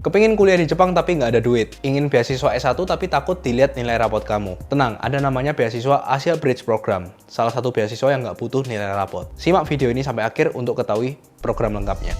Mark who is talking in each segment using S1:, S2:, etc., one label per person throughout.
S1: Kepingin kuliah di Jepang tapi nggak ada duit? Ingin beasiswa S1 tapi takut dilihat nilai rapot kamu? Tenang, ada namanya beasiswa Asia Bridge Program. Salah satu beasiswa yang nggak butuh nilai rapot. Simak video ini sampai akhir untuk ketahui program lengkapnya.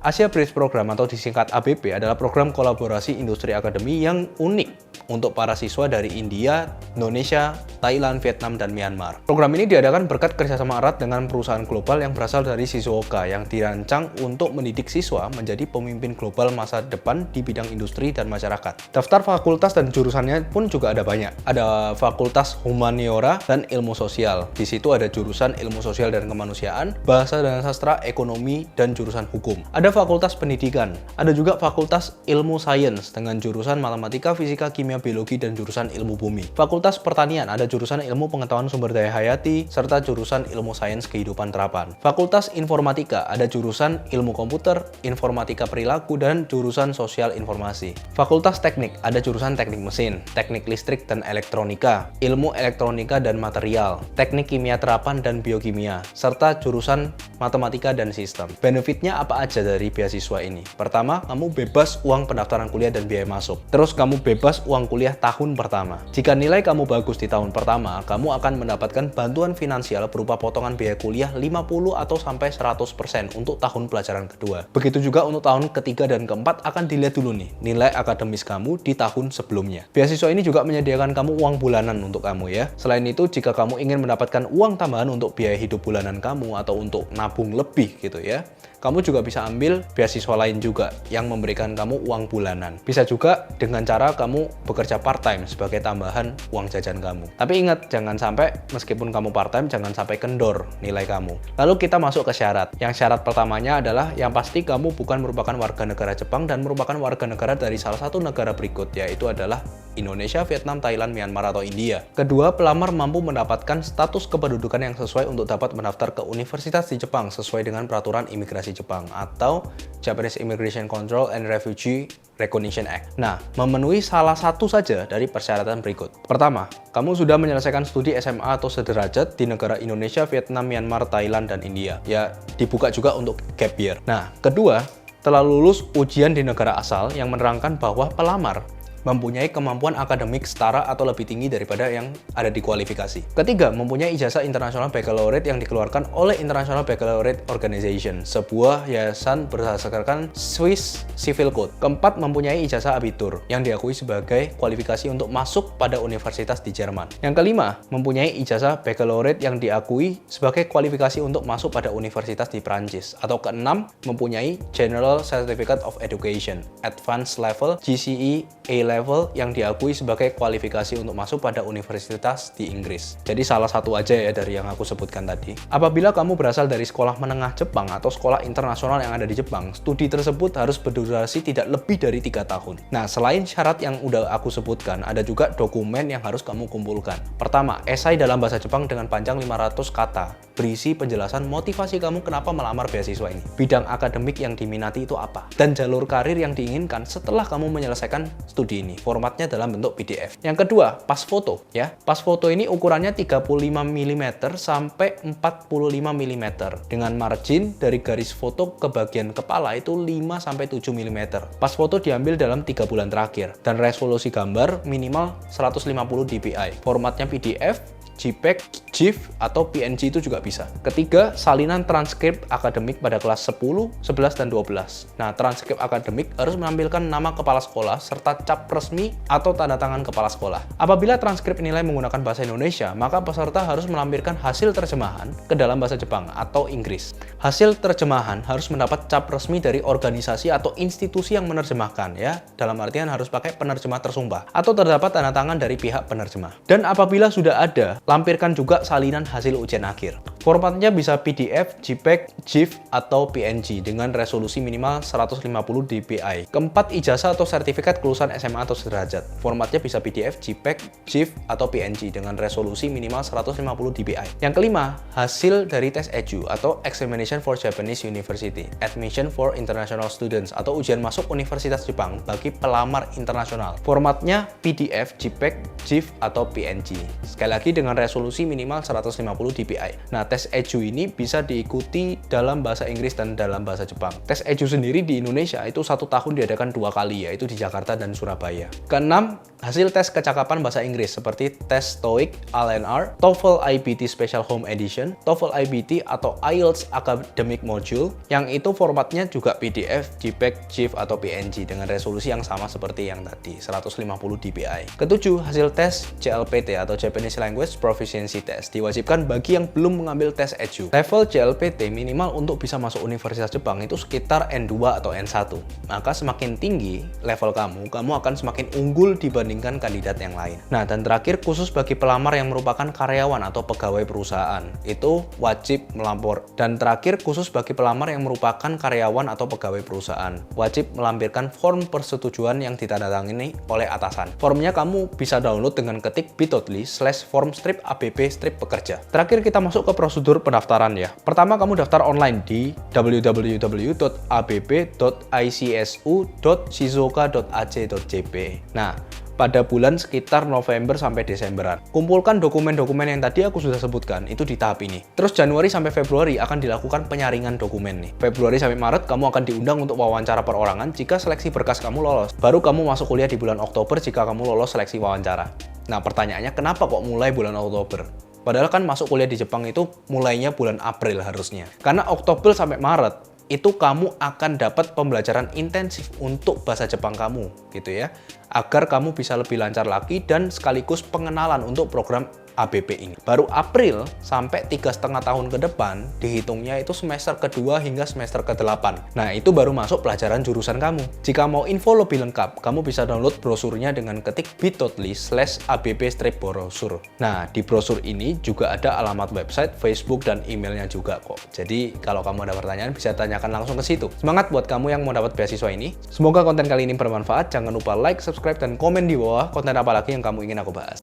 S1: Asia Bridge Program atau disingkat ABP adalah program kolaborasi industri akademi yang unik untuk para siswa dari India, Indonesia, Thailand, Vietnam, dan Myanmar. Program ini diadakan berkat kerjasama erat dengan perusahaan global yang berasal dari Shizuoka yang dirancang untuk mendidik siswa menjadi pemimpin global masa depan di bidang industri dan masyarakat. Daftar fakultas dan jurusannya pun juga ada banyak. Ada fakultas humaniora dan ilmu sosial. Di situ ada jurusan ilmu sosial dan kemanusiaan, bahasa dan sastra, ekonomi, dan jurusan hukum. Ada fakultas pendidikan. Ada juga fakultas ilmu sains dengan jurusan matematika, fisika, kimia, biologi, dan jurusan ilmu bumi. Fakultas pertanian ada jurusan ilmu pengetahuan sumber daya hayati, serta jurusan ilmu sains kehidupan terapan. Fakultas informatika ada jurusan ilmu komputer, informatika perilaku, dan jurusan sosial informasi. Fakultas teknik ada jurusan teknik mesin, teknik listrik dan elektronika, ilmu elektronika dan material, teknik kimia terapan dan biokimia, serta jurusan matematika dan sistem. Benefitnya apa aja dari beasiswa ini? Pertama, kamu bebas uang pendaftaran kuliah dan biaya masuk. Terus kamu bebas uang kuliah tahun pertama. Jika nilai kamu bagus di tahun pertama, kamu akan mendapatkan bantuan finansial berupa potongan biaya kuliah 50 atau sampai 100% untuk tahun pelajaran kedua. Begitu juga untuk tahun ketiga dan keempat akan dilihat dulu nih, nilai akademis kamu di tahun sebelumnya. Beasiswa ini juga menyediakan kamu uang bulanan untuk kamu ya. Selain itu, jika kamu ingin mendapatkan uang tambahan untuk biaya hidup bulanan kamu atau untuk nabung lebih gitu ya, kamu juga bisa ambil beasiswa lain juga yang memberikan kamu uang bulanan. Bisa juga dengan cara kamu bekerja part-time sebagai tambahan uang jajan kamu. Tapi ingat, jangan sampai meskipun kamu part-time, jangan sampai kendor nilai kamu. Lalu kita masuk ke syarat. Yang syarat pertamanya adalah yang pasti kamu bukan merupakan warga negara Jepang dan merupakan warga negara dari salah satu negara berikut, yaitu adalah Indonesia, Vietnam, Thailand, Myanmar, atau India. Kedua, pelamar mampu mendapatkan status kependudukan yang sesuai untuk dapat mendaftar ke universitas di Jepang sesuai dengan peraturan imigrasi Jepang atau Japanese Immigration Control and Refugee Recognition Act. Nah, memenuhi salah satu saja dari persyaratan berikut. Pertama, kamu sudah menyelesaikan studi SMA atau sederajat di negara Indonesia, Vietnam, Myanmar, Thailand, dan India. Ya, dibuka juga untuk gap year. Nah, kedua, telah lulus ujian di negara asal yang menerangkan bahwa pelamar mempunyai kemampuan akademik setara atau lebih tinggi daripada yang ada di kualifikasi. Ketiga, mempunyai ijazah International Baccalaureate yang dikeluarkan oleh International Baccalaureate Organization, sebuah yayasan berdasarkan Swiss Civil Code. Keempat, mempunyai ijazah Abitur yang diakui sebagai kualifikasi untuk masuk pada universitas di Jerman. Yang kelima, mempunyai ijazah Baccalaureate yang diakui sebagai kualifikasi untuk masuk pada universitas di Prancis. Atau keenam, mempunyai General Certificate of Education, Advanced Level, GCE, A-Level yang diakui sebagai kualifikasi untuk masuk pada universitas di Inggris. Jadi salah satu aja ya dari yang aku sebutkan tadi. Apabila kamu berasal dari sekolah menengah Jepang atau sekolah internasional yang ada di Jepang, studi tersebut harus berdurasi tidak lebih dari 3 tahun. Nah, selain syarat yang udah aku sebutkan, ada juga dokumen yang harus kamu kumpulkan. Pertama, esai dalam bahasa Jepang dengan panjang 500 kata, berisi penjelasan motivasi kamu kenapa melamar beasiswa ini, bidang akademik yang diminati itu apa, dan jalur karir yang diinginkan setelah kamu menyelesaikan studi ini. Formatnya dalam bentuk PDF. Yang kedua, pas foto ya. Pas foto ini ukurannya 35 mm sampai 45 mm dengan margin dari garis foto ke bagian kepala itu 5 sampai 7 mm. Pas foto diambil dalam 3 bulan terakhir dan resolusi gambar minimal 150 dpi. Formatnya PDF, JPEG, GIF, atau PNG itu juga bisa. Ketiga, salinan transkrip akademik pada kelas 10, 11, dan 12. Nah, transkrip akademik harus menampilkan nama kepala sekolah serta cap resmi atau tanda tangan kepala sekolah. Apabila transkrip nilai menggunakan bahasa Indonesia, maka peserta harus melampirkan hasil terjemahan ke dalam bahasa Jepang atau Inggris. Hasil terjemahan harus mendapat cap resmi dari organisasi atau institusi yang menerjemahkan ya. Dalam artian harus pakai penerjemah tersumpah atau terdapat tanda tangan dari pihak penerjemah. Dan apabila sudah ada, lampirkan juga salinan hasil ujian akhir. Formatnya bisa PDF, JPEG, GIF, atau PNG dengan resolusi minimal 150 dpi. Keempat, ijazah atau sertifikat kelulusan SMA atau sederajat. Formatnya bisa PDF, JPEG, GIF, atau PNG dengan resolusi minimal 150 dpi. Yang kelima, hasil dari tes EJU atau Examination for Japanese University, Admission for International Students atau ujian masuk Universitas Jepang bagi pelamar internasional. Formatnya PDF, JPEG, GIF, atau PNG. Sekali lagi dengan dengan resolusi minimal 150 dpi. Nah, tes EJU ini bisa diikuti dalam bahasa Inggris dan dalam bahasa Jepang. Tes EJU sendiri di Indonesia itu 1 tahun diadakan 2 kali, yaitu di Jakarta dan Surabaya. Keenam, hasil tes kecakapan bahasa Inggris seperti tes TOEIC, ALNR, TOEFL IBT Special Home Edition, TOEFL IBT atau IELTS Academic Module, yang itu formatnya juga PDF, JPEG, GIF atau PNG dengan resolusi yang sama seperti yang tadi, 150 dpi. Ketujuh, hasil tes JLPT atau Japanese Language Proficiency Test diwajibkan bagi yang belum mengambil tes EJU. Level JLPT minimal untuk bisa masuk Universitas Jepang itu sekitar N2 atau N1. Maka semakin tinggi level kamu akan semakin unggul dibandingkan kandidat yang lain. Nah, dan terakhir, khusus bagi pelamar yang merupakan karyawan atau pegawai perusahaan, itu wajib melapor. Dan terakhir, khusus bagi pelamar yang merupakan karyawan atau pegawai perusahaan, wajib melampirkan form persetujuan yang ditandatangani oleh atasan. Formnya kamu bisa download dengan ketik bit.ly/form-abb-pekerja. Terakhir, kita masuk ke prosedur pendaftaran ya. Pertama, kamu daftar online di www.abb.icsu.shizuoka.ac.jp. Nah, pada bulan sekitar November sampai Desemberan. Kumpulkan dokumen-dokumen yang tadi aku sudah sebutkan, itu di tahap ini. Terus Januari sampai Februari akan dilakukan penyaringan dokumen nih. Februari sampai Maret kamu akan diundang untuk wawancara perorangan jika seleksi berkas kamu lolos. Baru kamu masuk kuliah di bulan Oktober jika kamu lolos seleksi wawancara. Nah, pertanyaannya kenapa kok mulai bulan Oktober? Padahal kan masuk kuliah di Jepang itu mulainya bulan April harusnya. Karena Oktober sampai Maret itu kamu akan dapat pembelajaran intensif untuk bahasa Jepang kamu gitu ya, agar kamu bisa lebih lancar lagi dan sekaligus pengenalan untuk program ABP ini. Baru April sampai 3,5 tahun ke depan dihitungnya itu semester kedua hingga semester ke-8. Nah, itu baru masuk pelajaran jurusan kamu. Jika mau info lebih lengkap, kamu bisa download brosurnya dengan ketik bit.ly/abb-brosur. Nah, di brosur ini juga ada alamat website, Facebook, dan emailnya juga kok. Jadi, kalau kamu ada pertanyaan bisa tanyakan langsung ke situ. Semangat buat kamu yang mau dapat beasiswa ini. Semoga konten kali ini bermanfaat. Jangan lupa like, subscribe, dan komen di bawah konten apa lagi yang kamu ingin aku bahas.